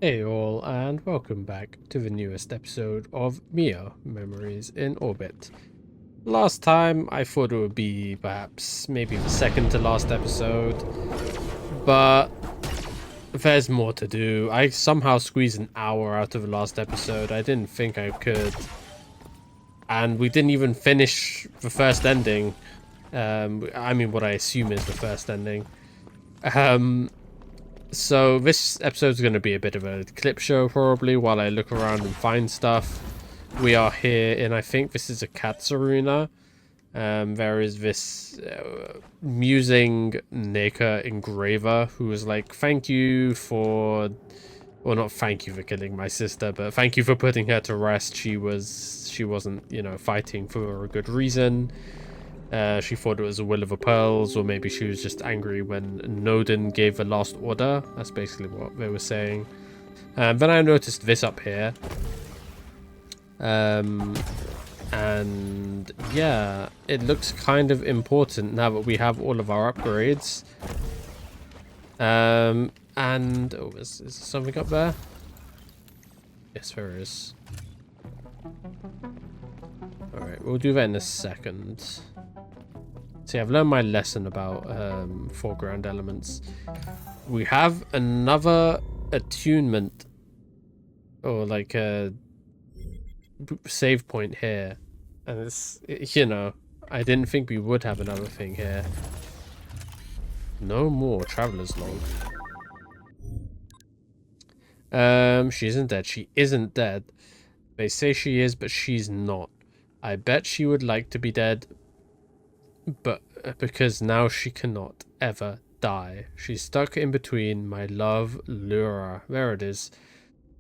Hey all, and welcome back to the newest episode of MIO, Memories in Orbit. Last time I thought it would be perhaps maybe the second to last episode, but there's more to do. I somehow squeezed an hour out of the last episode. I didn't think I could. And we didn't even finish the first ending. I mean, what I assume is the first ending. So this episode's going to be a bit of a clip show probably while I look around and find stuff. We are here in, I think this is a cat's arena. There is this musing Neka engraver who is like, thank you for, well, not thank you for killing my sister, but thank you for putting her to rest. She wasn't, you know, fighting for a good reason. She thought it was a will of the pearls, or maybe she was just angry when Nodin gave the last order. That's basically what they were saying. Then I noticed this up here. And yeah, it looks kind of important now that we have all of our upgrades. And oh, is there something up there? Yes, there is. Alright, we'll do that in a second. See, I've learned my lesson about foreground elements. We have another attunement, or like a save point here. And it's, you know, I didn't think we would have another thing here. No more Traveler's Log. She isn't dead. She isn't dead. They say she is, but she's not. I bet she would like to be dead, but because now she cannot ever die. She's stuck in between my love, Lura. There it is.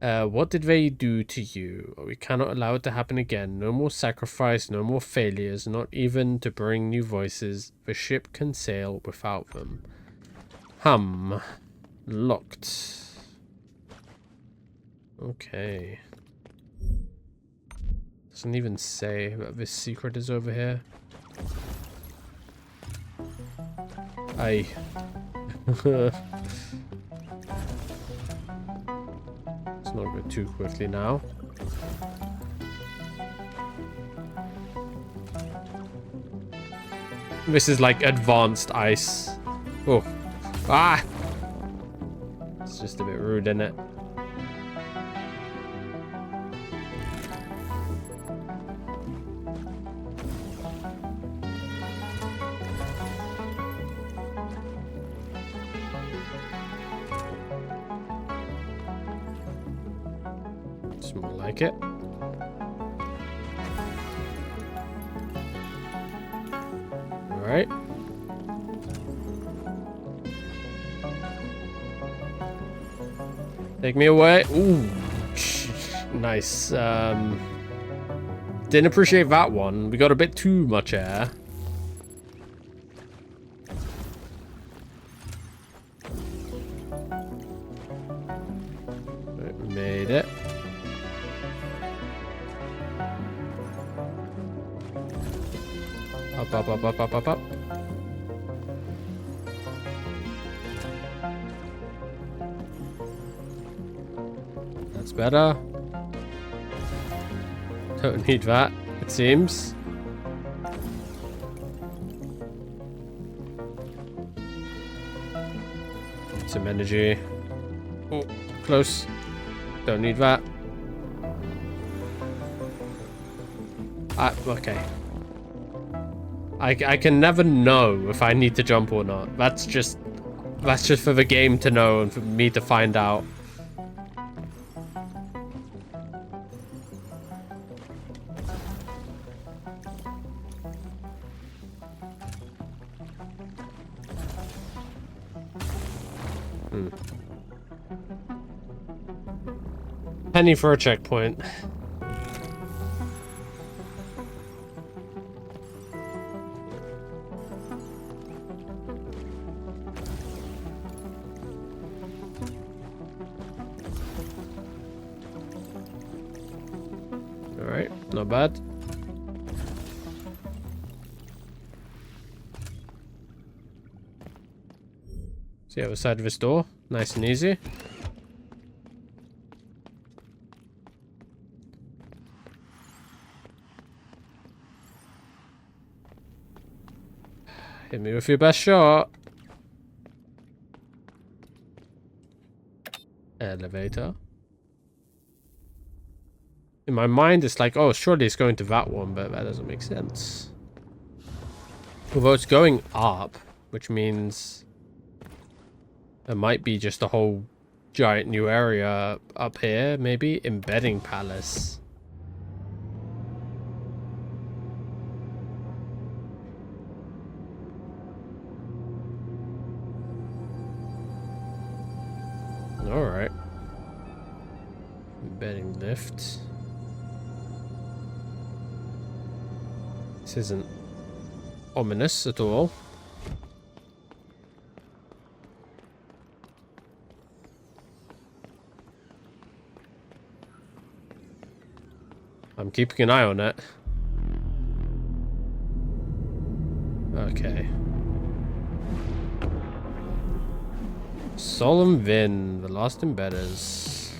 What did they do to you? We cannot allow it to happen again. No more sacrifice, no more failures, not even to bring new voices. The ship can sail without them. Locked. Okay. Doesn't even say that this secret is over here. Let's not go too quickly now. This is like advanced ice. Oh. Ah! It's just a bit rude, isn't it? More like it. All right. Take me away. Ooh, nice. Didn't appreciate that one. We got a bit too much air. Right, we made it. Up. That's better. Don't need that, it seems. Some energy. Oh, close. Don't need that. Okay. I can never know if I need to jump or not. That's just for the game to know and for me to find out. Penny for a checkpoint. Alright, not bad. It's the other side of this door. Nice and easy. Hit me with your best shot. Elevator. In my mind, it's like, oh, surely it's going to that one, but that doesn't make sense. Although it's going up, which means there might be just a whole giant new area up here, maybe? Embedding Palace. Alright. Embedding lift. This isn't ominous at all. I'm keeping an eye on it. Okay. Solemn VIN, the last embedders.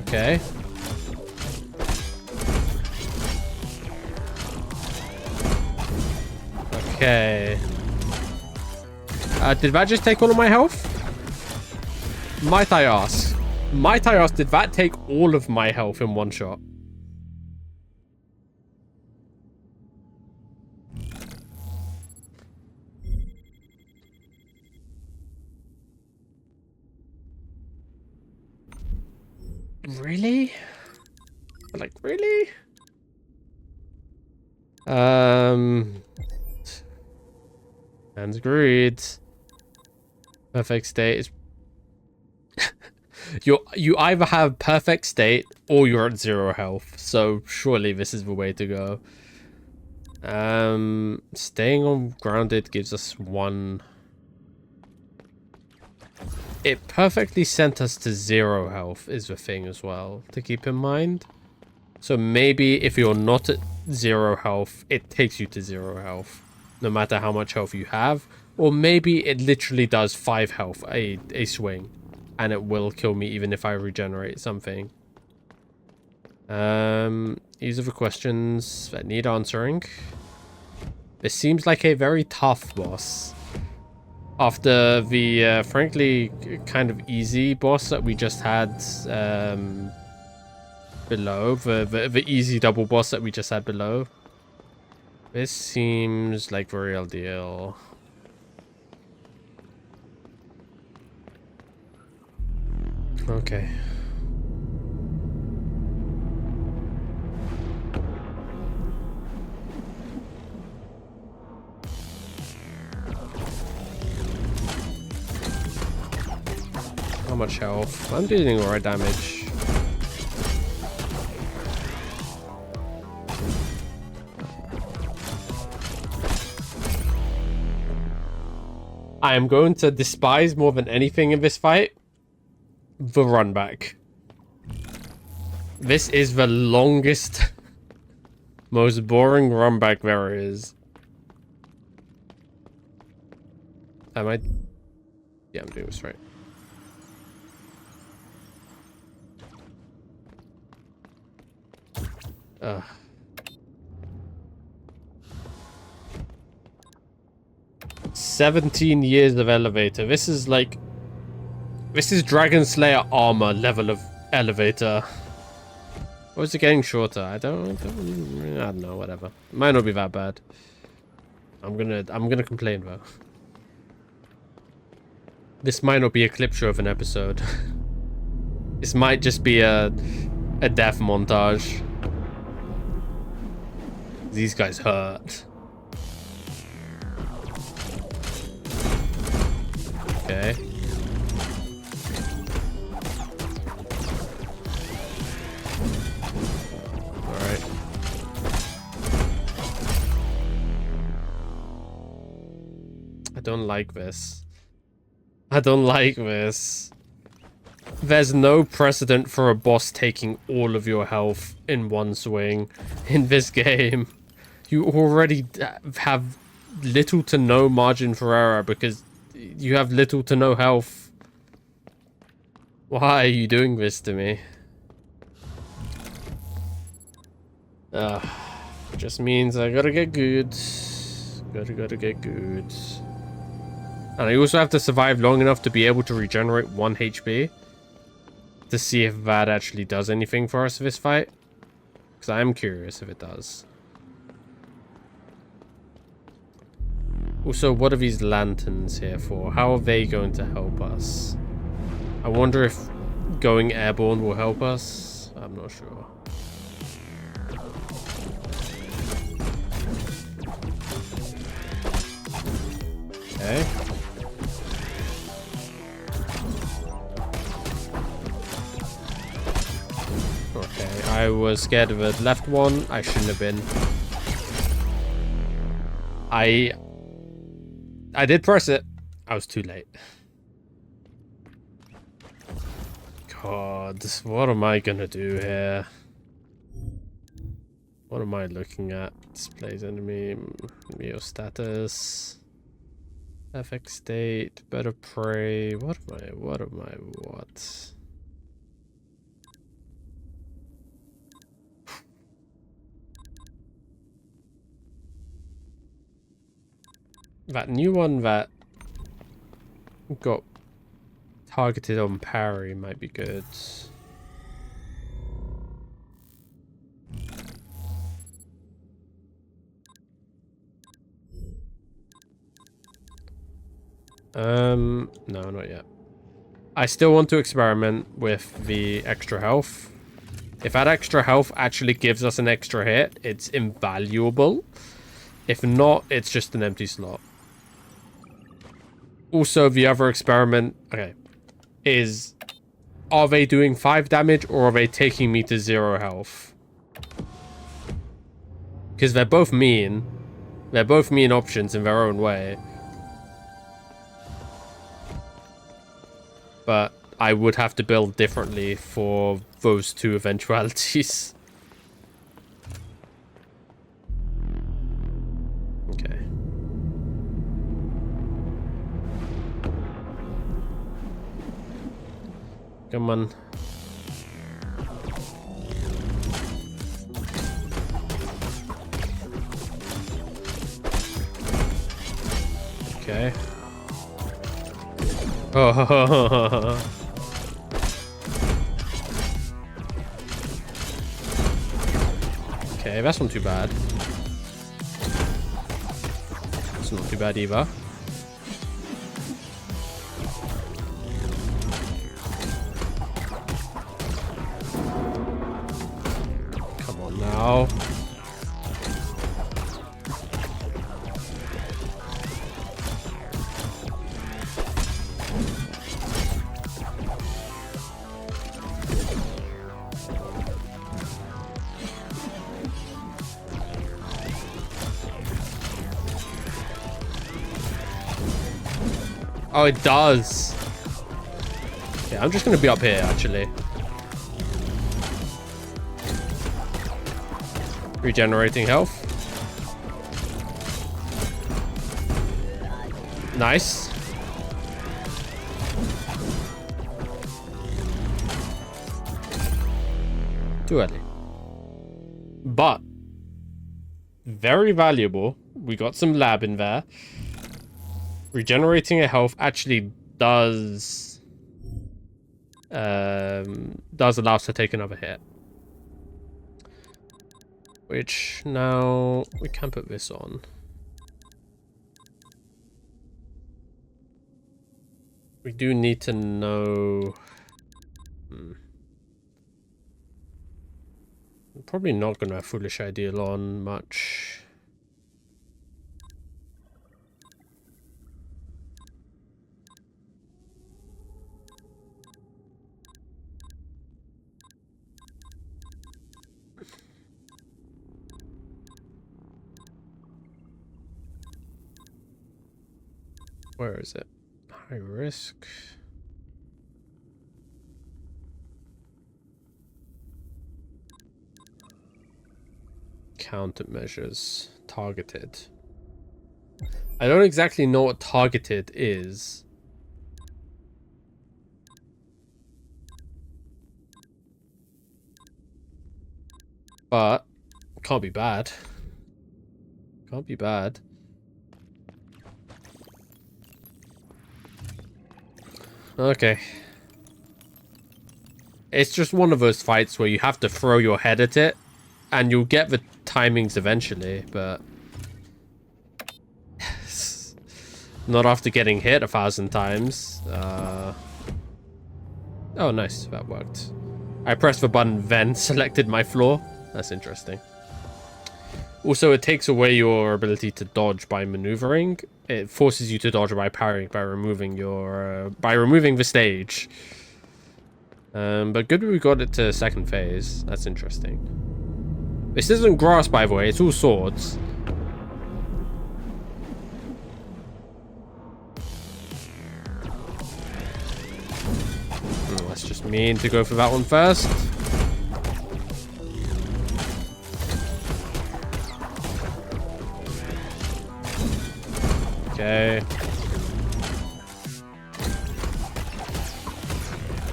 Okay. Okay. Did that just take all of my health? Might I ask? Might I ask, did that take all of my health in one shot? Really? Like, really? And agreed. Perfect state is you either have perfect state or you're at 0 health, so surely this is the way to go. Staying on grounded gives us 1. It perfectly sent us to 0 health is the thing as well to keep in mind. So maybe if you're not at 0 health, it takes you to 0 health, no matter how much health you have. Or maybe it literally does 5 health a swing, and it will kill me even if I regenerate something. These are the questions that need answering. This seems like a very tough boss. After the, frankly, kind of easy boss that we just had below, the easy double boss that we just had below. This seems like the real deal. Okay. How much health? I'm dealing the right damage. I am going to despise more than anything in this fight the run back. This is the longest, most boring run back there is. Am I? Yeah, I'm doing this right. Ugh. "17 years of elevator." This is like... This is Dragon Slayer armor level of elevator. Or is it getting shorter? I don't know, whatever. Might not be that bad. I'm gonna complain though. This might not be a clip show of an episode. This might just be a death montage. These guys hurt. Okay. Alright. I don't like this. I don't like this. There's no precedent for a boss taking all of your health in one swing in this game. You already have little to no margin for error because you have little to no health. Why are you doing this to me? Just means I gotta get good. Gotta get good. And I also have to survive long enough to be able to regenerate 1 HP. To see if that actually does anything for us this fight. Because I am curious if it does. Also, what are these lanterns here for? How are they going to help us? I wonder if going airborne will help us. I'm not sure. Okay. Okay, I was scared of the left one. I shouldn't have been. I did press it. I was too late. God, what am I gonna do here? What am I looking at? Displays enemy, MIO status, FX state, better prey. What? That new one that got targeted on parry might be good. No, not yet. I still want to experiment with the extra health. If that extra health actually gives us an extra hit, it's invaluable. If not, it's just an empty slot. Also, the other experiment, okay, is, are they doing 5 damage or are they taking me to 0 health? Because they're both mean. They're both mean options in their own way. But I would have to build differently for those two eventualities. Okay. Come on. Okay. Oh. Okay, that's not too bad. It's not too bad either. Come on now. Oh, it does. Okay, I'm just gonna be up here, actually. Regenerating health. Nice. Too early. But very valuable. We got some lab in there. Regenerating a health actually does allow us to take another hit. Which now we can put this on. We do need to know. I'm probably not going to have Foolish Ideal on much. Where is it? High risk. Countermeasures. Targeted. I don't exactly know what targeted is. But can't be bad. Can't be bad. Okay. It's just one of those fights where you have to throw your head at it, and you'll get the timings eventually, but... not after getting hit 1,000 times. Oh, nice. That worked. I pressed the button, then selected my floor. That's interesting. Also, it takes away your ability to dodge by maneuvering. It forces you to dodge by parrying, by removing your... by removing the stage. But good we got it to second phase. That's interesting. This isn't grass, by the way. It's all swords. That's just mean to go for that one first. Okay.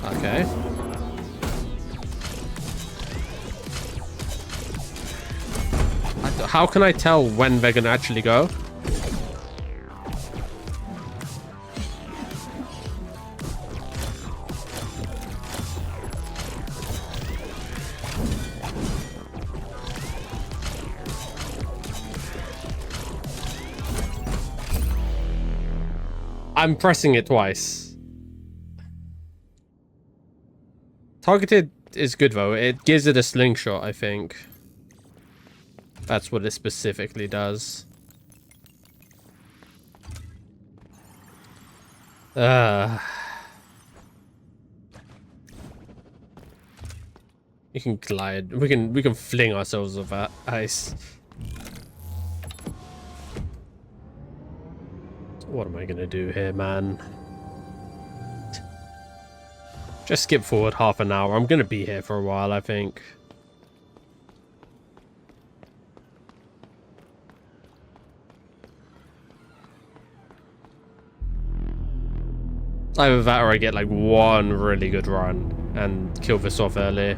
Okay. How can I tell when they're gonna actually go? I'm pressing it twice. Targeted is good though. It gives it a slingshot, I think. That's what it specifically does. You can glide. We can fling ourselves with that ice. What am I gonna do here, man? Just skip forward half an hour. I'm gonna be here for a while, I think. Either that or I get like one really good run and kill this off early.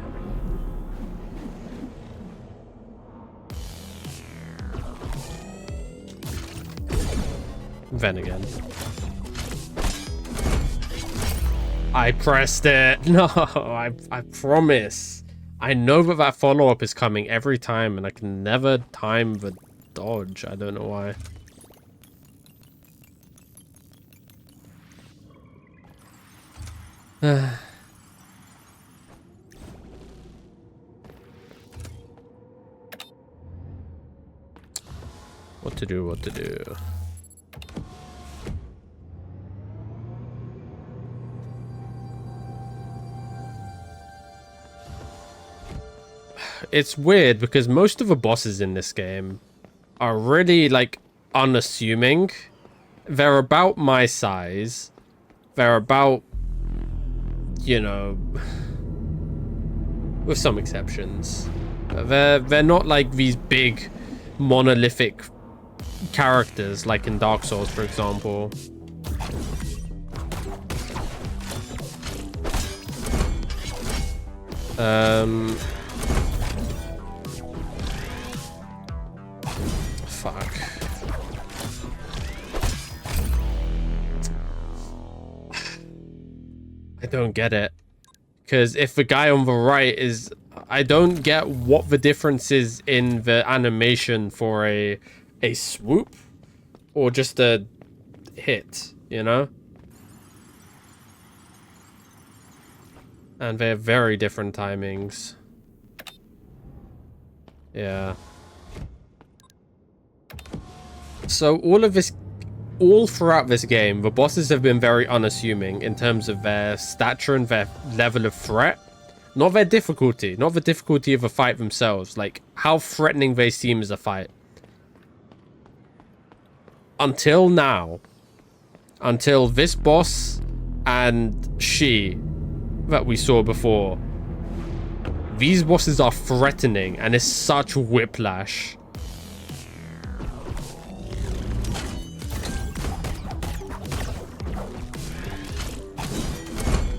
Then again. I pressed it. No, I promise. I know that that follow-up is coming every time and I can never time the dodge. I don't know why. What to do, what to do. It's weird because most of the bosses in this game are really like unassuming. They're about my size. They're about, you know, with some exceptions. They're not like these big monolithic characters like in Dark Souls, for example. Fuck. I don't get it. Because if the guy on the right is... I don't get what the difference is in the animation for a swoop or just a hit, you know? And they're very different timings. Yeah. So all throughout this game, the bosses have been very unassuming in terms of their stature and their level of threat. Not their difficulty, not the difficulty of a fight themselves, like how threatening they seem as a fight. Until now. Until this boss and she that we saw before. These bosses are threatening and it's such whiplash.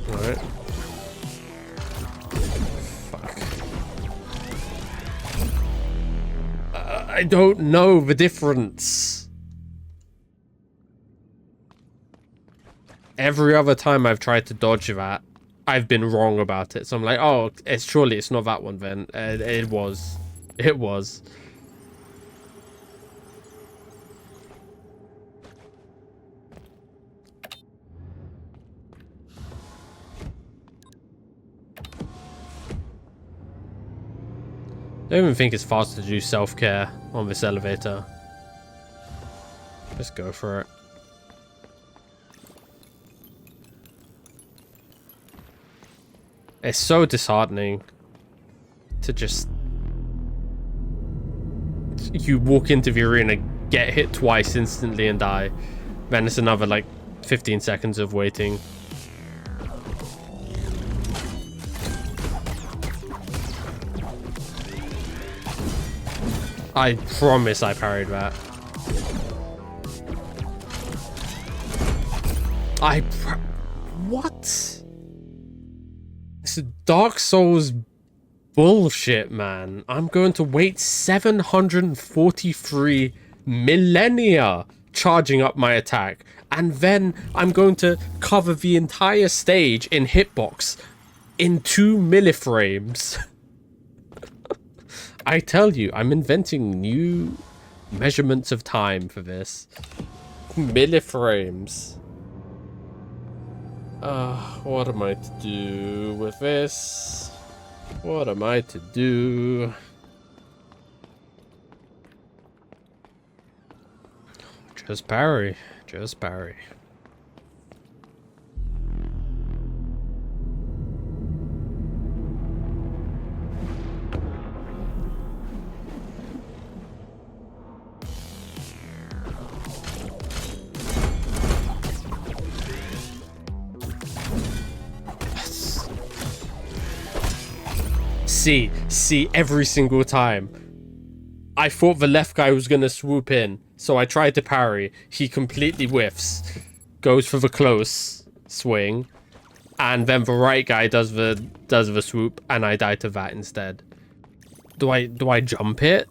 Alright. Fuck. I don't know the difference. Every other time I've tried to dodge that, I've been wrong about it. So I'm like, oh, surely it's not that one then. It was. It was. I don't even think it's fast to do self-care on this elevator. Let's go for it. It's so disheartening to just... You walk into the arena, get hit twice instantly and die. Then it's another like 15 seconds of waiting. I promise I parried that. What? It's Dark Souls bullshit, man. I'm going to wait 743 millennia charging up my attack. And then I'm going to cover the entire stage in hitbox in 2 milliframes. I tell you, I'm inventing new measurements of time for this. Milliframes. What am I to do with this? What am I to do? Just parry. Just parry. See, every single time. I thought the left guy was gonna swoop in, so I tried to parry. He completely whiffs, goes for the close swing, and then the right guy does the swoop, and I die to that instead. Do I jump it?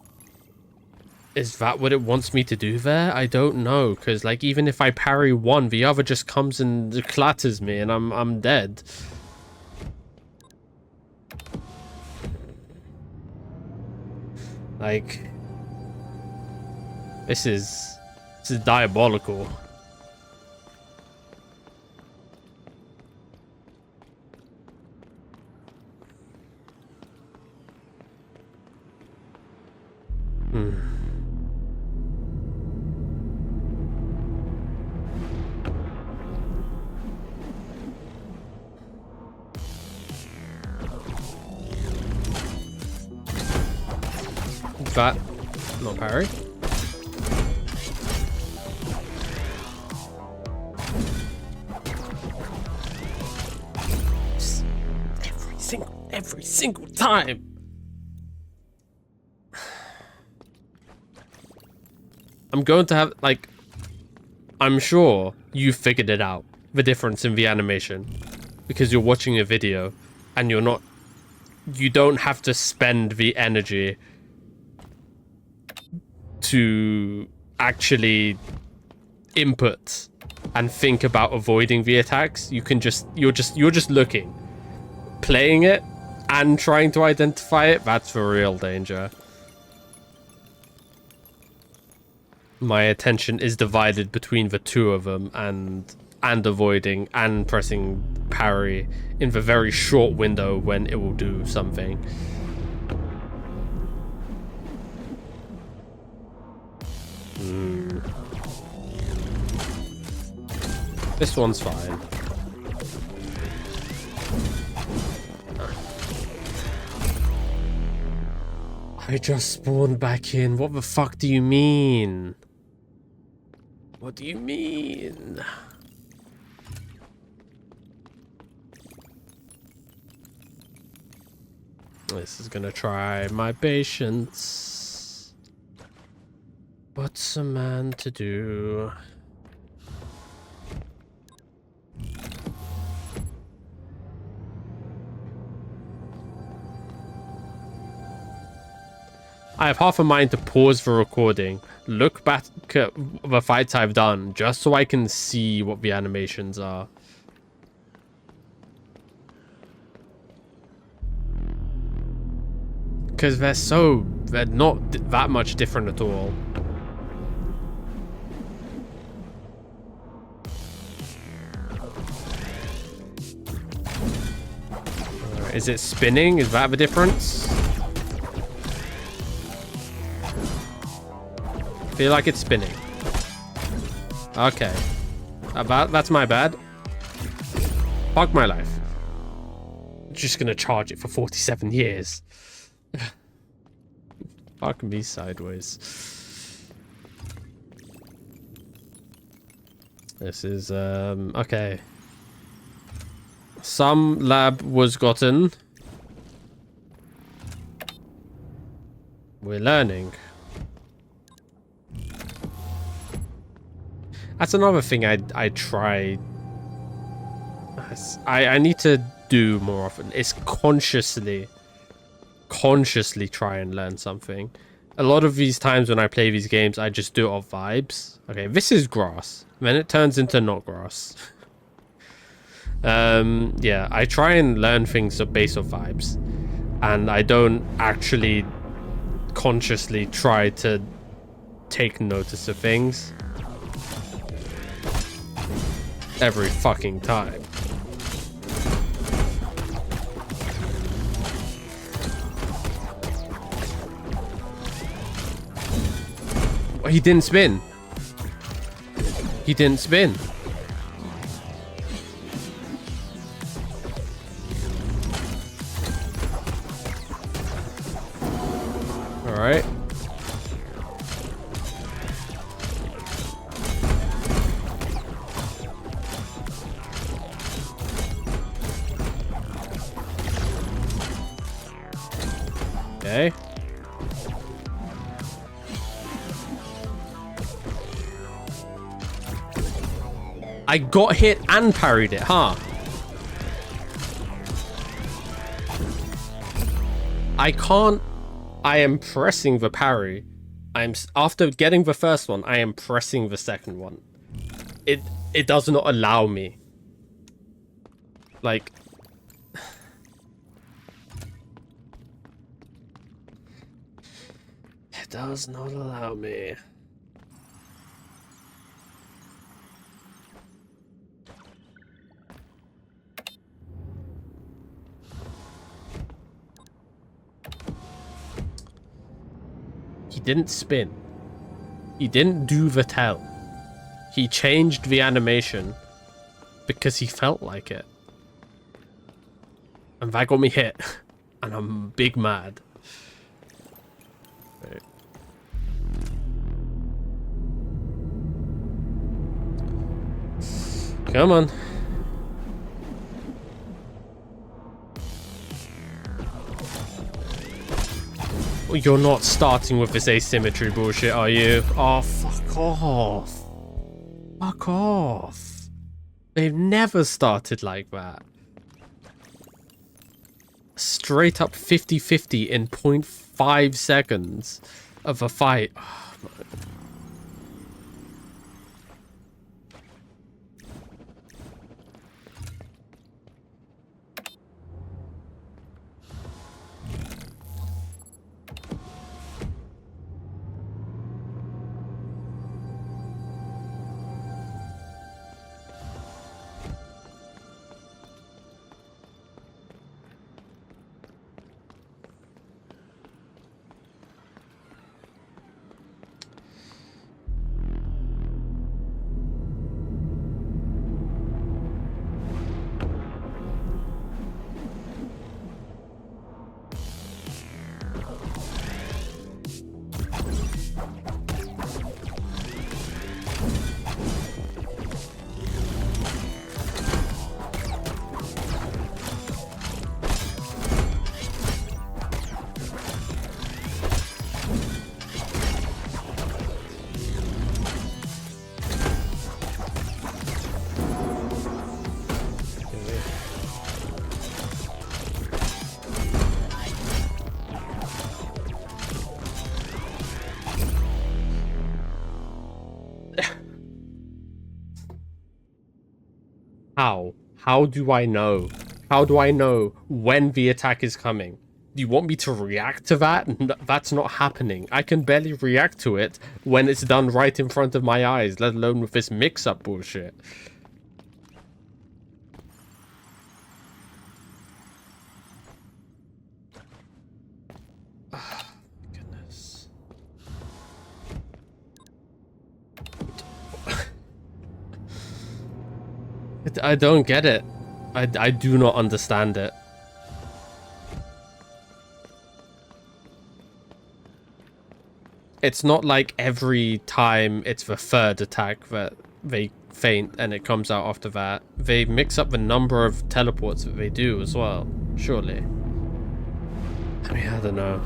Is that what it wants me to do there? I don't know, because like even if I parry one, the other just comes and clatters me, and I'm dead. Like, this is diabolical. That not parry. Every single time. I'm going to have like, I'm sure you figured it out, the difference in the animation, because you're watching a video and you don't have to spend the energy to actually input and think about avoiding the attacks. You can you're just looking, playing it and trying to identify it. That's the real danger. My attention is divided between the two of them, and avoiding and pressing parry in the very short window when it will do something. This one's fine. I just spawned back in. What the fuck do you mean? What do you mean? This is gonna try my patience. What's a man to do? I have half a mind to pause the recording, look back at the fights I've done, just so I can see what the animations are. Because they're not that much different at all. Is it spinning? Is that the difference? I feel like it's spinning. Okay. That's my bad. Fuck my life. Just gonna charge it for 47 years. Fuck me sideways. This is, okay. Some lab was gotten. We're learning. That's another thing I try. I need to do more often. It's consciously try and learn something. A lot of these times when I play these games, I just do it off vibes. Okay, this is grass. Then it turns into not grass. Yeah, I try and learn things based off vibes, and I don't actually consciously try to take notice of things every fucking time. Oh, he didn't spin. He didn't spin. All right. Okay. I got hit and parried it, huh? I can't. I am pressing the parry. After getting the first one, I am pressing the second one. It does not allow me. Like, it does not allow me. He didn't spin. He didn't do the tell. He changed the animation because he felt like it. And that got me hit. And I'm big mad. Right. Come on. You're not starting with this asymmetry bullshit, are you? Oh, fuck off. Fuck off. They've never started like that. Straight up 50-50 in 0.5 seconds of a fight. Oh, my. How? How do I know? How do I know when the attack is coming? Do you want me to react to that? That's not happening. I can barely react to it when it's done right in front of my eyes, let alone with this mix-up bullshit. Oh, goodness. I don't get it. I do not understand it. It's not like every time it's the third attack that they faint and it comes out after that. They mix up the number of teleports that they do as well, surely. I mean, I don't know.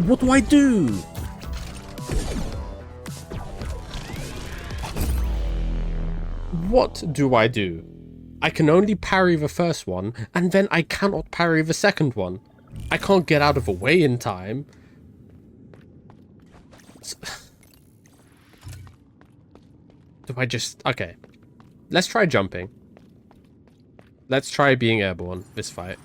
What do I do? What do I do? I can only parry the first one, and then I cannot parry the second one. I can't get out of the way in time. Do I just... Okay. Let's try jumping. Let's try being airborne this fight.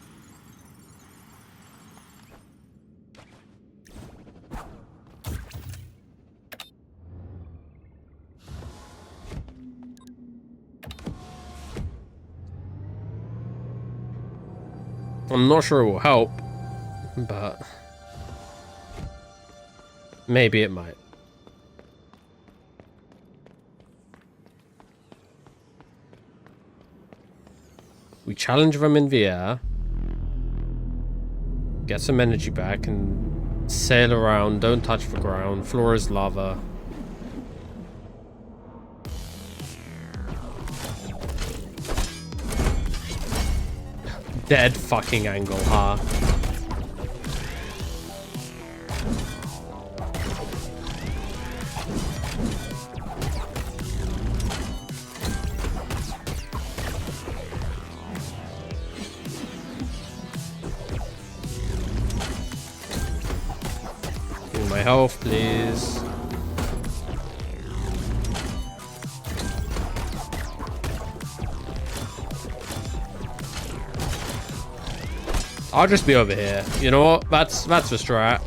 I'm not sure it will help, but maybe it might. We challenge them in the air, get some energy back, and sail around. Don't touch the ground. Floor is lava. Dead fucking angle, huh? Give me my health, please. I'll just be over here. You know what? That's the strat.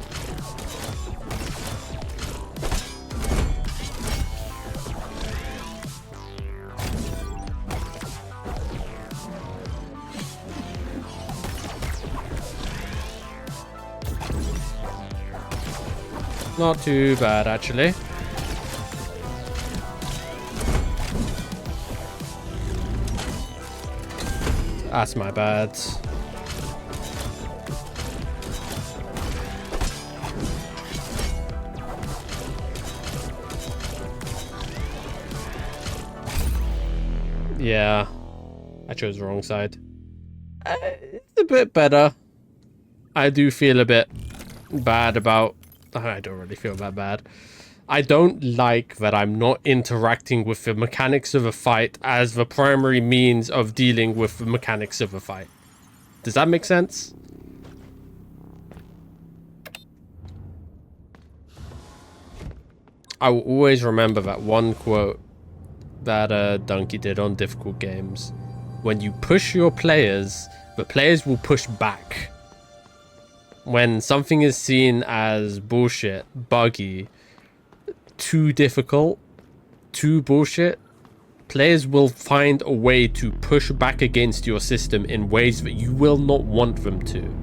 Not too bad, actually. That's my bad. Yeah, I chose the wrong side. It's a bit better. I do feel a bit bad about... I don't really feel that bad. I don't like that I'm not interacting with the mechanics of a fight as the primary means of dealing with the mechanics of a fight. Does that make sense? I will always remember that one quote that Donkey did on difficult games. When you push your players, the players will push back. When something is seen as bullshit, buggy, too difficult, too bullshit, players will find a way to push back against your system in ways that you will not want them to.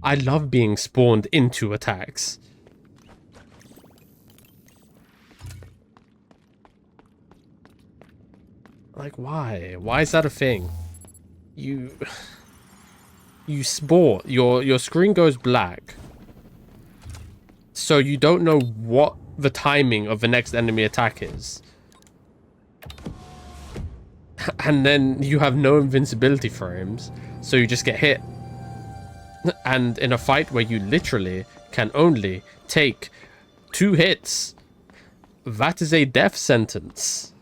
I love being spawned into attacks. Like, why? Why is that a thing? You spawn. Your screen goes black. So you don't know what the timing of the next enemy attack is. And then you have no invincibility frames, so you just get hit. And in a fight where you literally can only take 2 hits, that is a death sentence.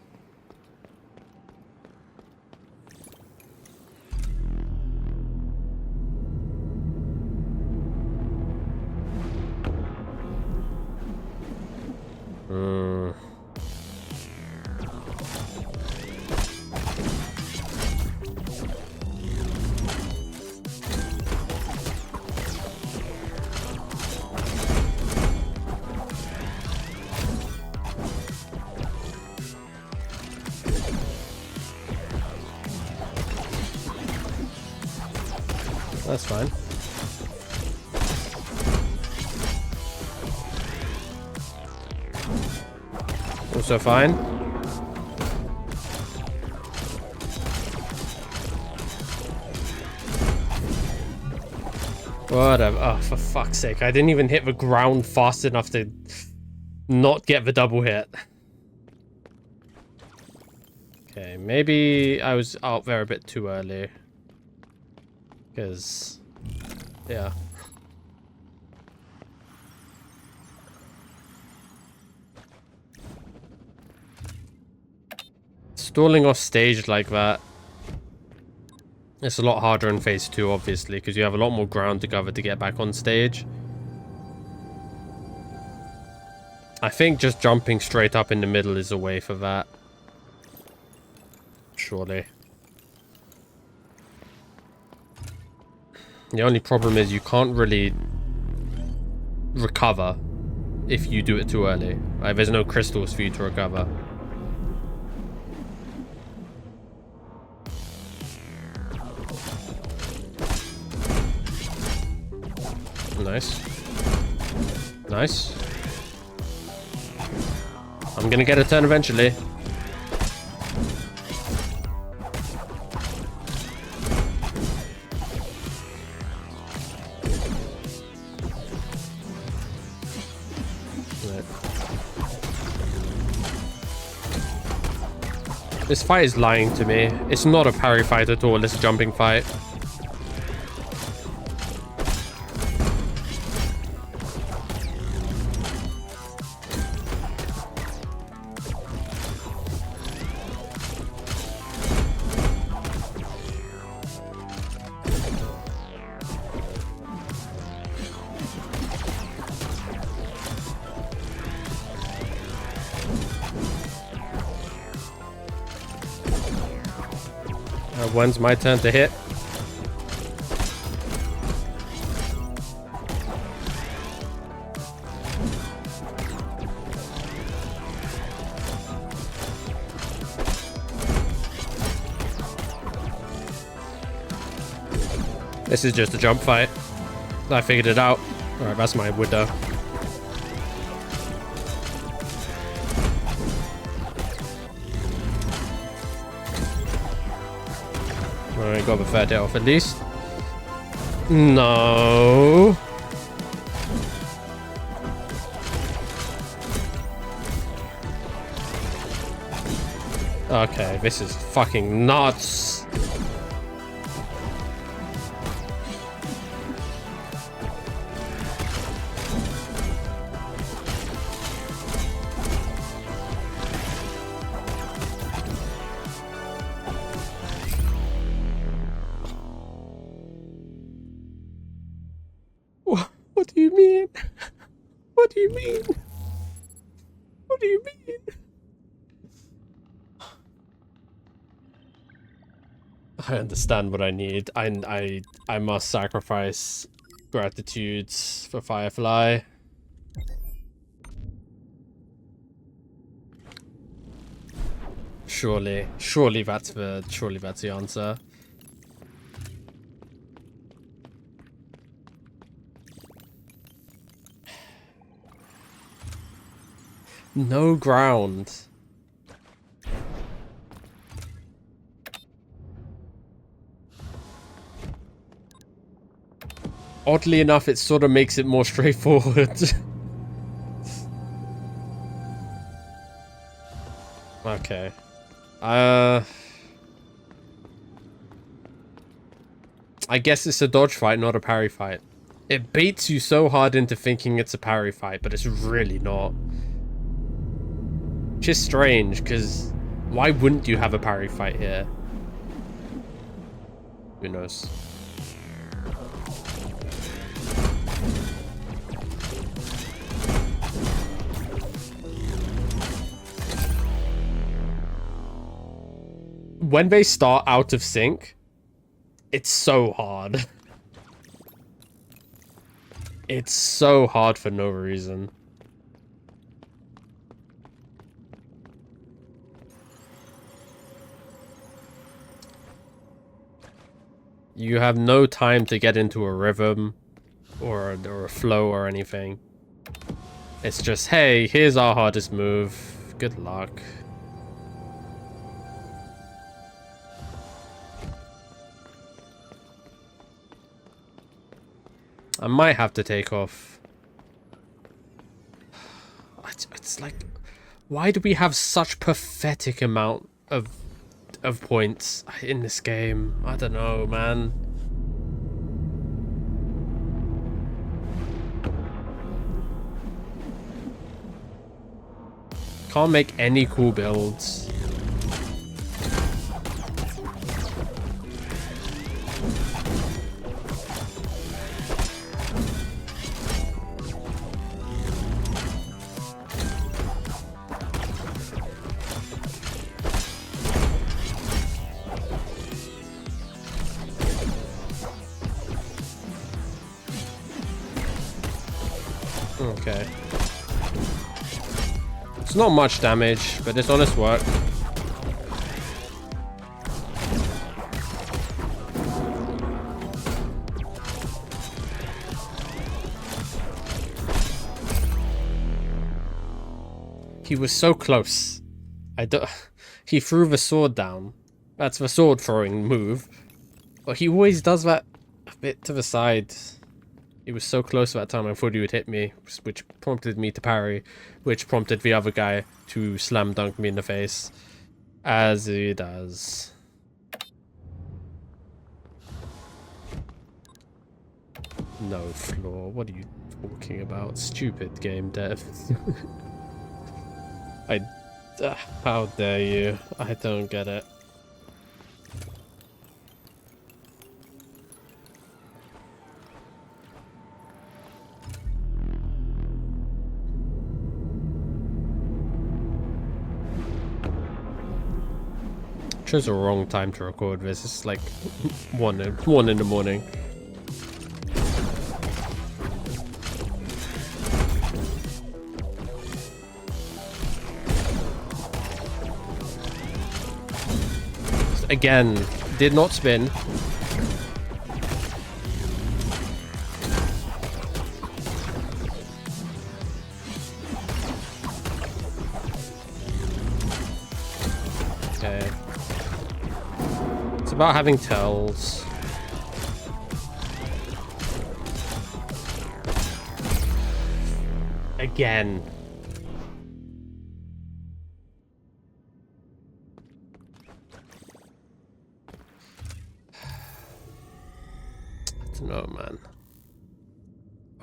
That's fine. Also fine. Whatever. Oh, for fuck's sake. I didn't even hit the ground fast enough to not get the double hit. Okay, maybe I was out there a bit too early. Because, yeah. Stalling off stage like that. It's a lot harder in phase 2, obviously, because you have a lot more ground to cover to get back on stage. I think just jumping straight up in the middle is a way for that. Surely. The only problem is you can't really recover if you do it too early. Like, there's no crystals for you to recover. Nice. Nice. I'm gonna get a turn eventually. This fight is lying to me. It's not a parry fight at all, it's a jumping fight. When's my turn to hit? This is just a jump fight. I figured it out. Alright, that's my widow. Alright, got the third hit off at least. No. Okay, this is fucking nuts. What do you mean? What do you mean? What do you mean? I understand what I need. I must sacrifice gratitudes for Firefly. Surely that's the answer. No ground. Oddly enough, it sort of makes it more straightforward. Okay. I guess it's a dodge fight, not a parry fight. It baits you so hard into thinking it's a parry fight, but it's really not. Which is strange, because why wouldn't you have a parry fight here? Who knows? When they start out of sync, it's so hard. It's so hard for no reason. You have no time to get into a rhythm or a flow or anything. It's just, hey, here's our hardest move. Good luck. I might have to take off. It's like, why do we have such pathetic amount of points in this game? I don't know, man. Can't make any cool builds. Okay. It's not much damage, but it's honest work. He was so close. He threw the sword down. That's the sword throwing move. But he always does that a bit to the side. He was so close that time I thought he would hit me, which prompted me to parry, which prompted the other guy to slam dunk me in the face. As he does. No floor. What are you talking about? Stupid game dev. How dare you? I don't get it. Chose the wrong time to record this. It's like 1 in the morning. Again, did not spin. Okay. It's about having tells. Again. No, man.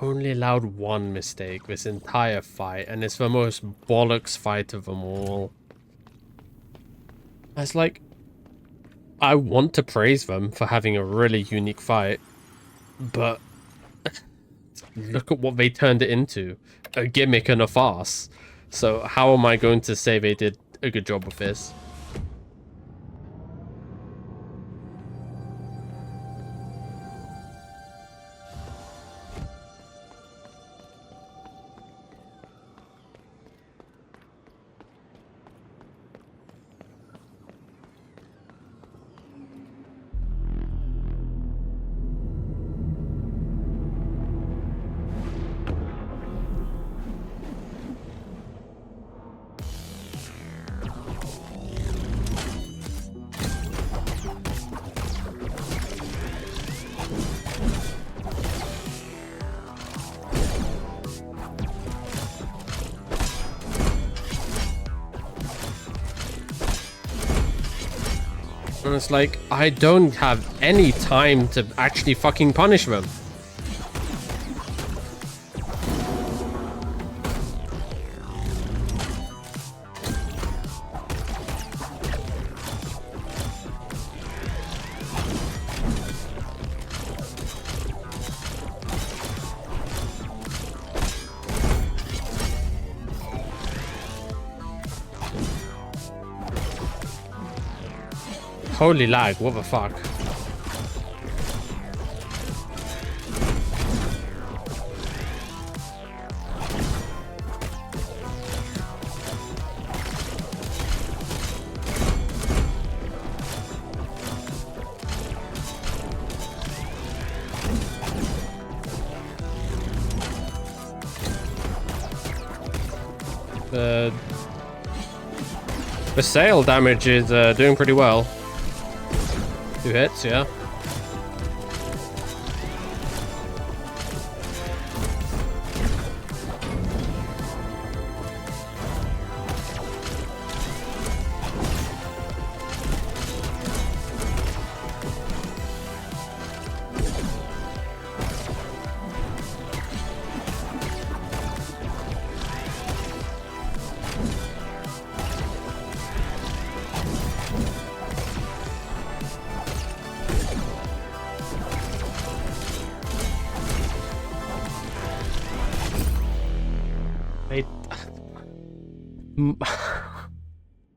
Only allowed one mistake this entire fight, and it's the most bollocks fight of them all. It's like, I want to praise them for having a really unique fight, but look at what they turned it into. A gimmick and a farce. So how am I going to say they did a good job with this? And it's like, I don't have any time to actually fucking punish them. Holy lag, what the fuck? The sail damage is doing pretty well. 2 hits, yeah.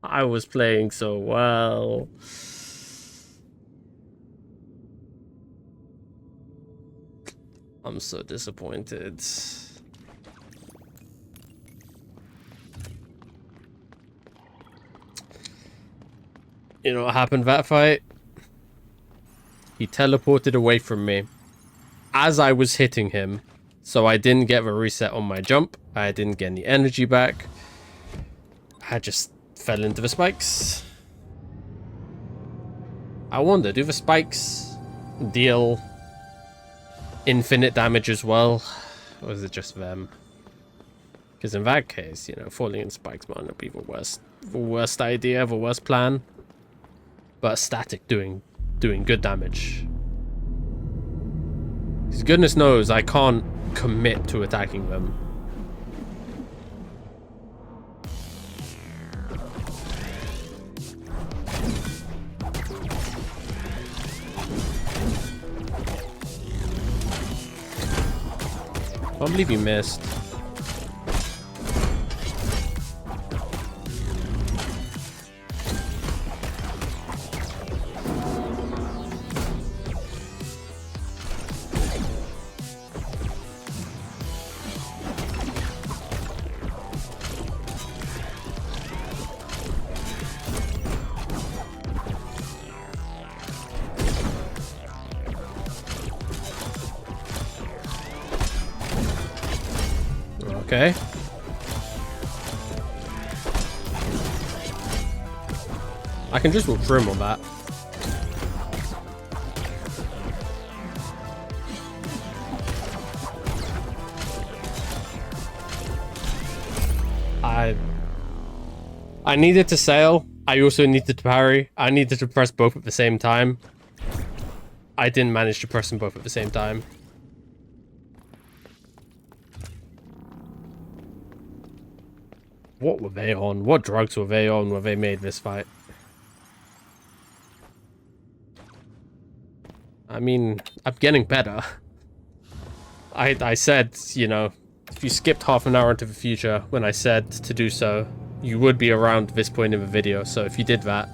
I was playing so well. I'm so disappointed. You know what happened that fight? He teleported away from me as I was hitting him, so I didn't get the reset on my jump. I didn't get any energy back. I just fell into the spikes. I wonder, do the spikes deal infinite damage as well? Or is it just them? Because in that case, you know, falling in spikes might not be the worst idea, the worst plan. But static doing good damage. Because goodness knows I can't commit to attacking them. I can't believe you missed. Okay. I can just walk through him on that. I needed to sail. I also needed to parry. I needed to press both at the same time. I didn't manage to press them both at the same time. What were they on? What drugs were they on when they made this fight? I mean, I'm getting better. I said, you know, if you skipped half an hour into the future when I said to do so, you would be around this point in the video. So if you did that,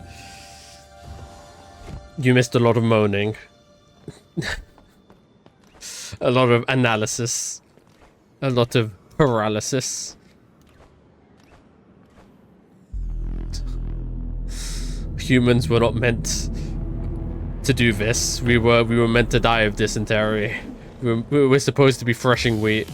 you missed a lot of moaning. A lot of analysis. A lot of paralysis. Humans were not meant to do this. We were meant to die of dysentery. We were supposed to be threshing wheat.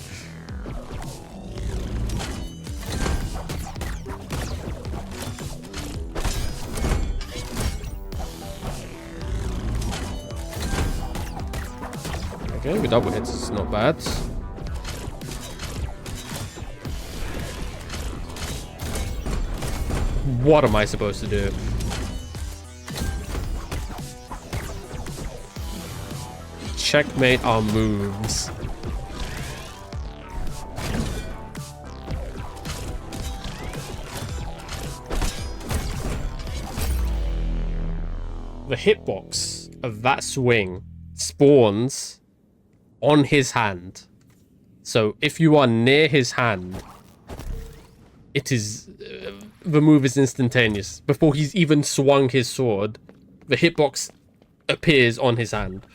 Okay, with double hits is not bad. What am I supposed to do? checkmate our moves. The hitbox of that swing spawns on his hand. So if you are near his hand, it is... the move is instantaneous. Before he's even swung his sword, the hitbox appears on his hand.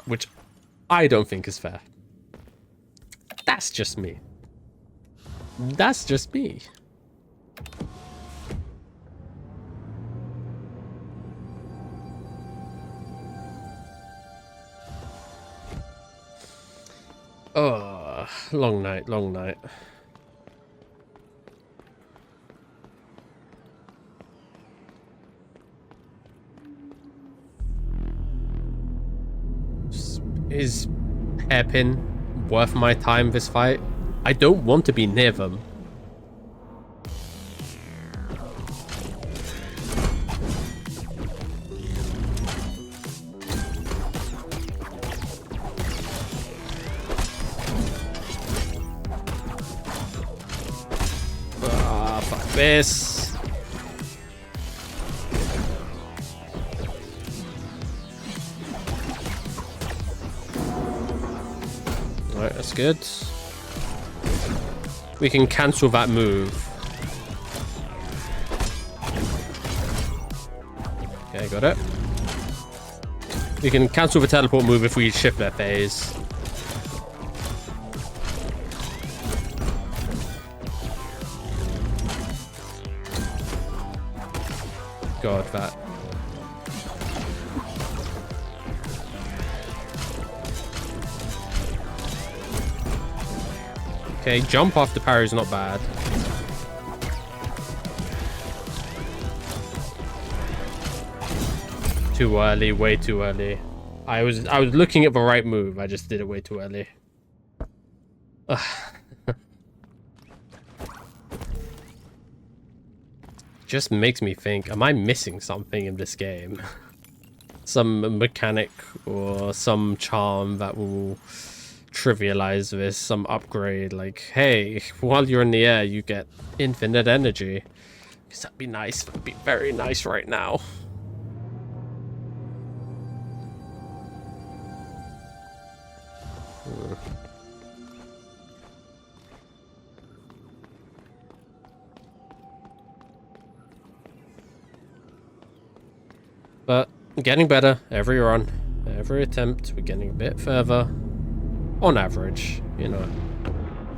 Which I don't think is fair. That's just me. That's just me. Oh, long night, long night. Is hairpin worth my time this fight? I don't want to be near them. Ah, fuck this. Alright, that's good. We can cancel that move. Okay, got it. We can cancel the teleport move if we shift that phase. God, that. Okay, jump off the parry is not bad. Too early, way too early. I was looking at the right move, I just did it way too early. Just makes me think, am I missing something in this game? Some mechanic or some charm that will trivialize this, some upgrade, like, hey, while you're in the air you get infinite energy. Because that'd be nice. That'd be very nice right now. But getting better every run, every attempt. We're getting a bit further. On average, you know,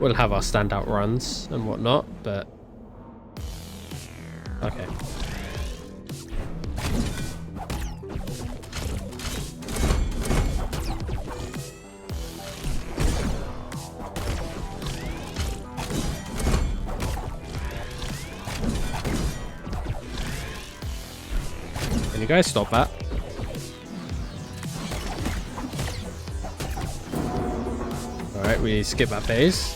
we'll have our standout runs and whatnot, but okay. Can you guys stop that? Alright, we skip that phase.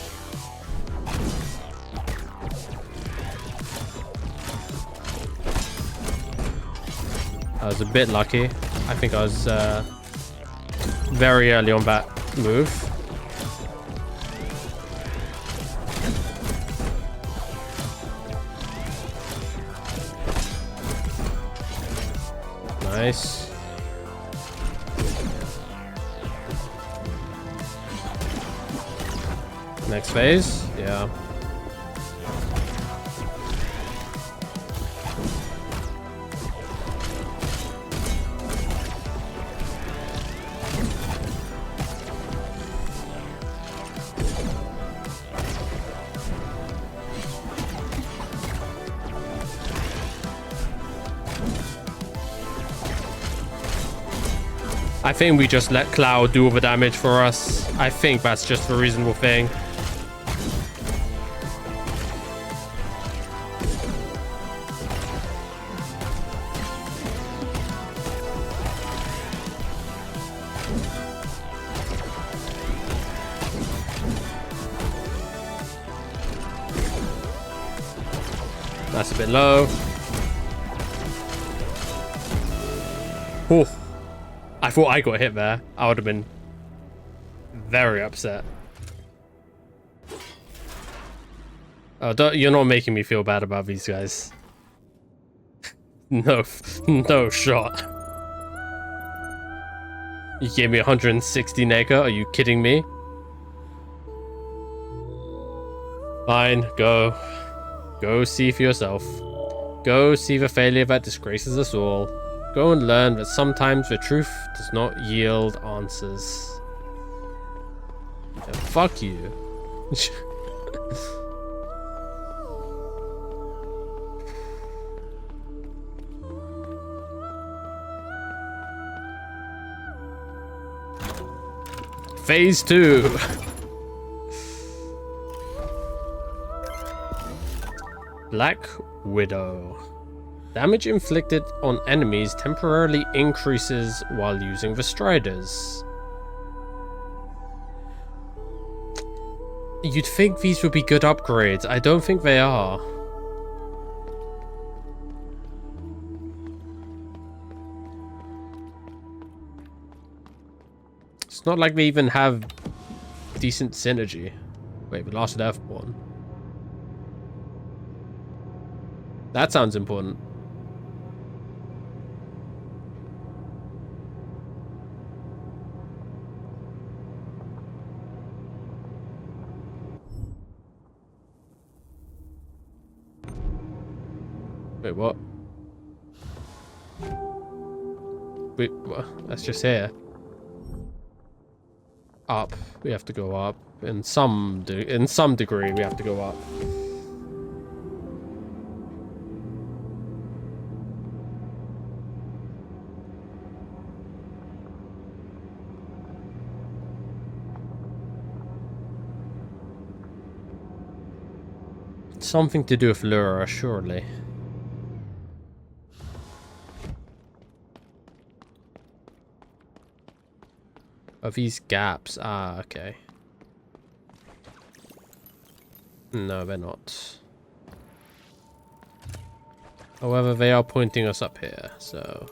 I was a bit lucky. I think I was very early on that move. Nice. Next phase, yeah. I think we just let Cloud do all the damage for us. I think that's just a reasonable thing. That's a bit low. Oh, I thought I got hit there. I would have been very upset. Oh, you're not making me feel bad about these guys. No, no shot. You gave me 160 nega? Are you kidding me? Fine, go. Go see for yourself. Go see the failure that disgraces us all. Go and learn that sometimes the truth does not yield answers. And fuck you. Phase 2. Black Widow. Damage inflicted on enemies temporarily increases while using the Striders. You'd think these would be good upgrades. I don't think they are. It's not like they even have decent synergy. Wait, the last Earthborn. That sounds important. Wait, what? Wait, what? That's just here. Up. We have to go up. In some degree, we have to go up. Something to do with Lura, surely. Are these gaps? Ah, okay. No, they're not. However, they are pointing us up here, so...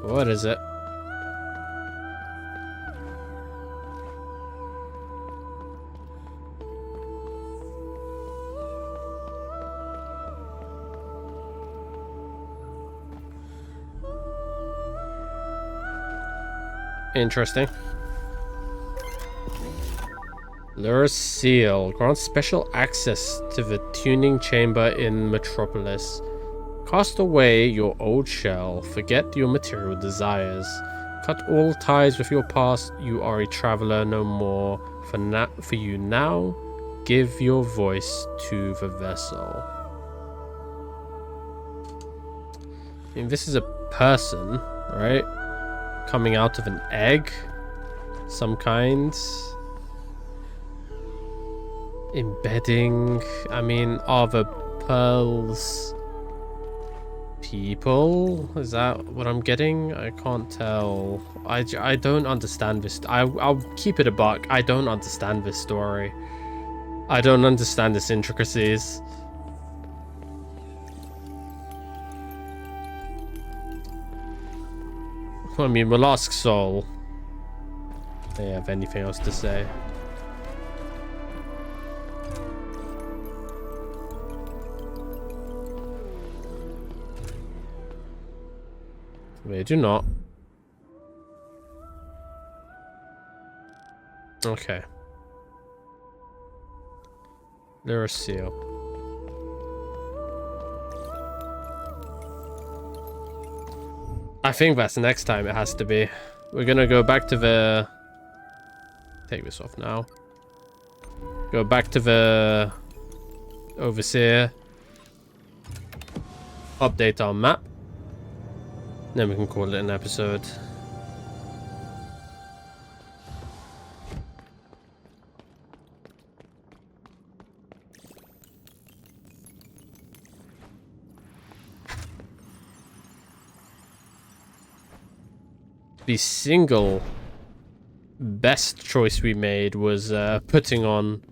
What is it? Interesting. Lure Seal grants special access to the tuning chamber in Metropolis. Cast away your old shell. Forget your material desires. Cut all ties with your past. You are a traveler no more. For you now, give your voice to the vessel. I mean, this is a person, right? Coming out of an egg, some kind. Embedding. I mean, are the pearls people? Is that what I'm getting? I can't tell. I don't understand this. I'll keep it a buck. I don't understand this story. I don't understand its intricacies. I mean, we'll ask Sol. Do they have anything else to say? They do not. Okay. They're a seal. I think that's next time it has to be. We're gonna go back to the... Take this off now. Go back to the... Overseer. Update our map. Then we can call it an episode. The single best choice we made was putting on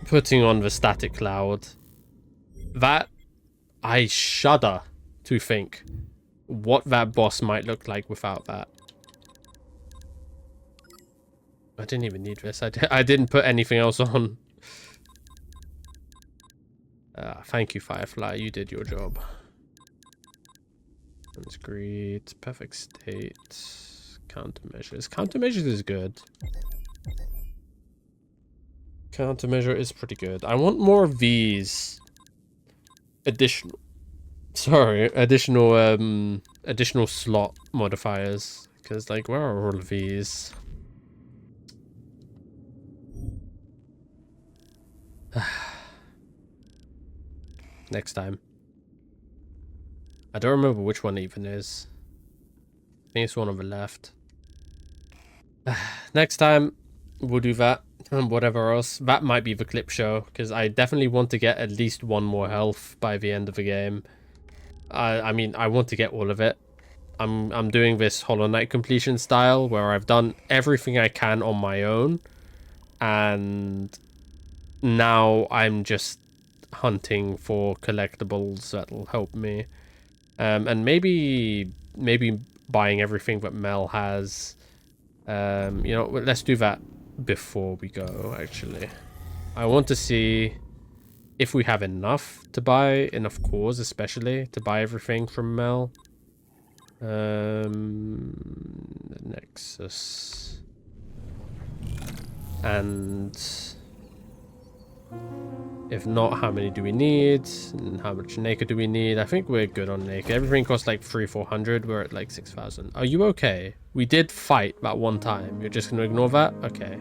putting on the static cloud. That, I shudder to think what that boss might look like without that. I didn't even need this. I didn't put anything else on. Thank you, Firefly. You did your job. That's great. Perfect state. Countermeasures. Countermeasures is good. Countermeasure is pretty good. I want more of these additional slot modifiers, because like, where are all of these? Next time. I don't remember which one even is. I think it's one on the left. Next time we'll do that. And whatever else. That might be the clip show, because I definitely want to get at least one more health by the end of the game. I mean, I want to get all of it. I'm doing this Hollow Knight completion style, where I've done everything I can on my own, and now I'm just hunting for collectibles that'll help me. And maybe buying everything that Mel has. You know, let's do that before we go, actually. I want to see if we have enough to buy, enough cores especially, to buy everything from Mel. Nexus. And if not, how many do we need? And how much Naka do we need? I think we're good on Naka. Everything costs like 300-400. We're at like 6,000. Are you okay? We did fight that one time. You're just going to ignore that? Okay.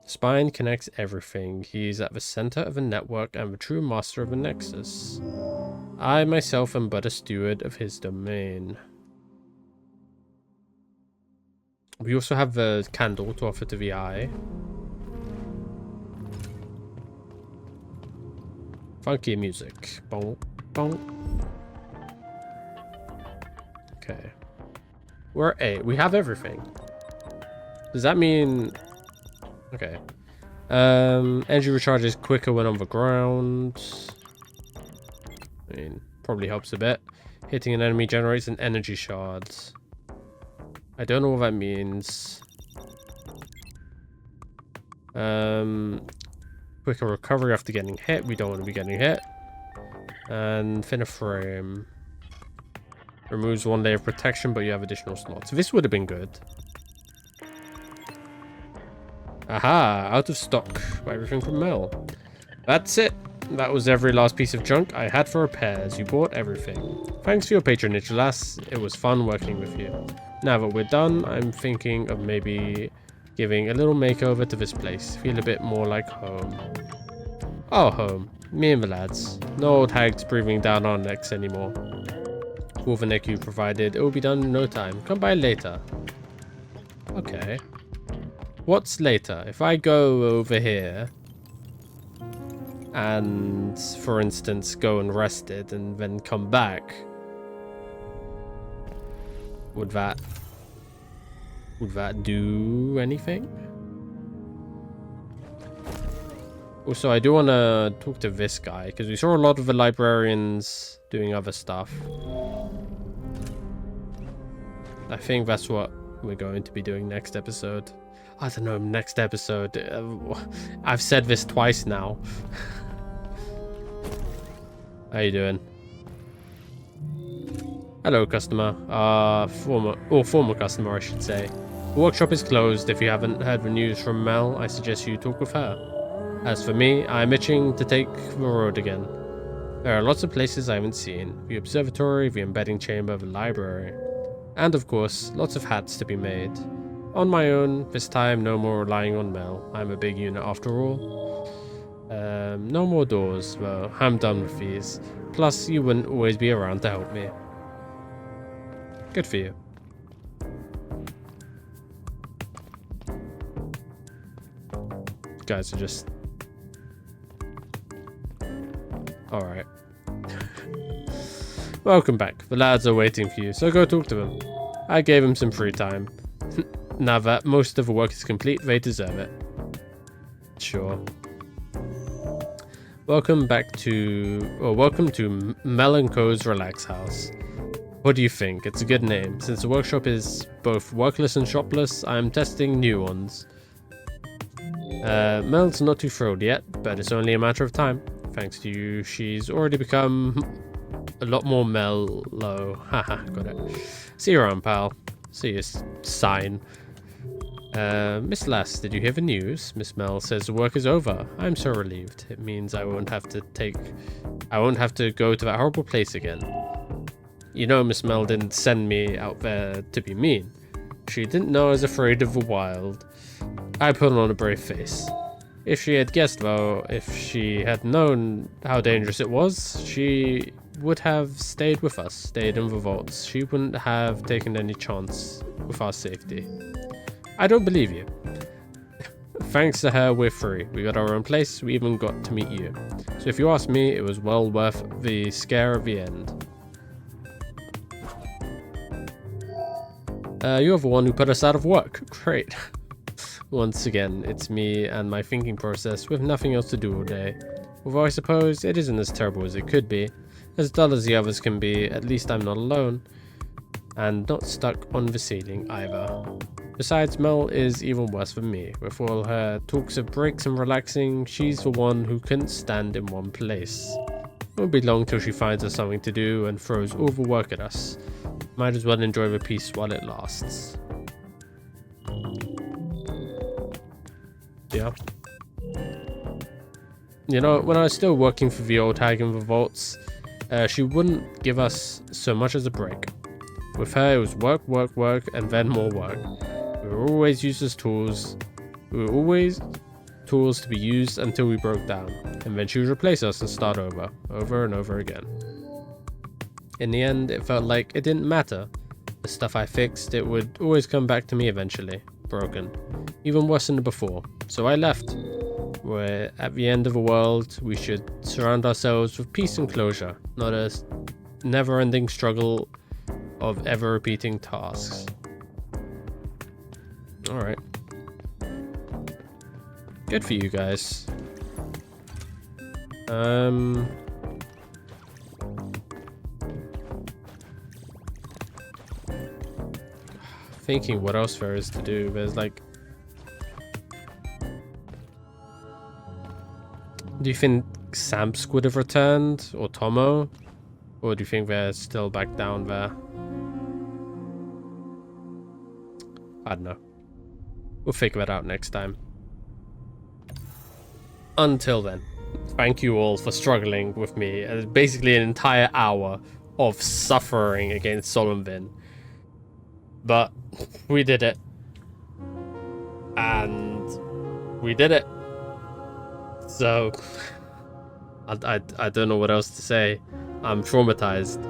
Spine connects everything. He's at the center of a network and the true master of a nexus. I myself am but a steward of his domain. We also have the candle to offer to the eye. Funky music. Bonk, bonk. Okay. We're at 8. We have everything. Does that mean... Okay. Energy recharges quicker when on the ground. I mean, probably helps a bit. Hitting an enemy generates an energy shard. I don't know what that means. Quicker recovery after getting hit. We don't want to be getting hit. And thinner frame. Removes 1 layer of protection, but you have additional slots. This would have been good. Aha! Out of stock. Buy everything from Mel. That's it. That was every last piece of junk I had for repairs. You bought everything. Thanks for your patronage, lass. It was fun working with you. Now that we're done, I'm thinking of maybe giving a little makeover to this place. Feel a bit more like home. Our home. Me and the lads. No old hags breathing down our necks anymore. All the neck you provided, it will be done in no time. Come by later. Okay. What's later? If I go over here and, for instance, go and rest it and then come back, would that do anything? Also, I do want to talk to this guy, because we saw a lot of the librarians doing other stuff. I think that's what we're going to be doing next episode. I don't know, next episode. I've said this twice now. How you doing? Hello, customer. Former customer, I should say. The workshop is closed. If you haven't heard the news from Mel, I suggest you talk with her. As for me, I'm itching to take the road again. There are lots of places I haven't seen. The observatory, the embedding chamber, the library. And of course, lots of hats to be made. On my own, this time no more relying on Mel. I'm a big unit after all. No more doors, though. I'm done with these. Plus, you wouldn't always be around to help me. Good for you. You guys are just... Alright. Welcome back. The lads are waiting for you, so go talk to them. I gave him some free time. Now that most of the work is complete, they deserve it. Sure. Welcome to Mel and Co's Relax House. What do you think? It's a good name. Since the workshop is both workless and shopless, I'm testing new ones. Mel's not too thrilled yet, but it's only a matter of time. Thanks to you, she's already become a lot more mellow. Haha, got it. See you around, pal. See you, sign. Miss Lass, did you hear the news? Miss Mel says the work is over. I'm so relieved. It means I won't have to go to that horrible place again. You know, Miss Mel didn't send me out there to be mean. She didn't know I was afraid of the wild. I put on a brave face. If she had guessed, though, if she had known how dangerous it was, she would have stayed with us, stayed in the vaults. She wouldn't have taken any chance with our safety. I don't believe you. Thanks to her, we're free. We got our own place, we even got to meet you. So if you ask me, it was well worth the scare at the end. You're the one who put us out of work. Great. Once again, it's me and my thinking process with nothing else to do all day. Although I suppose it isn't as terrible as it could be. As dull as the others can be, at least I'm not alone. And not stuck on the ceiling either. Besides, Mel is even worse than me. With all her talks of breaks and relaxing, she's the one who couldn't stand in one place. It won't be long till she finds us something to do and throws all the work at us. Might as well enjoy the peace while it lasts. Yeah. You know, when I was still working for the old hag in the vaults, she wouldn't give us so much as a break. With her, it was work, work, work, and then more work. We were always used as tools. We were always tools to be used until we broke down. And then she would replace us and start over and over again. In the end, it felt like it didn't matter. The stuff I fixed, it would always come back to me eventually, broken. Even worse than before. So I left. We're at the end of the world. We should surround ourselves with peace and closure, not a never-ending struggle of ever-repeating tasks. Alright. Good for you guys. Thinking what else there is to do. There's like... Do you think Samps would have returned? Or Tomo? Or do you think they're still back down there? I don't know. We'll figure it out next time. Until then, thank you all for struggling with me. Basically an entire hour of suffering against Solemn VIN. But we did it. And we did it. So I don't know what else to say. I'm traumatized.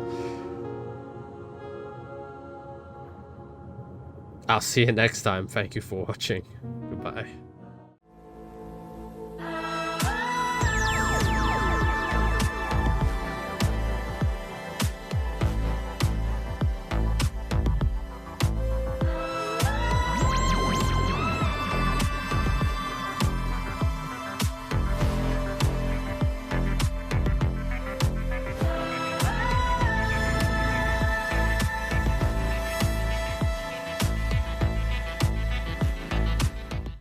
I'll see you next time. Thank you for watching. Goodbye.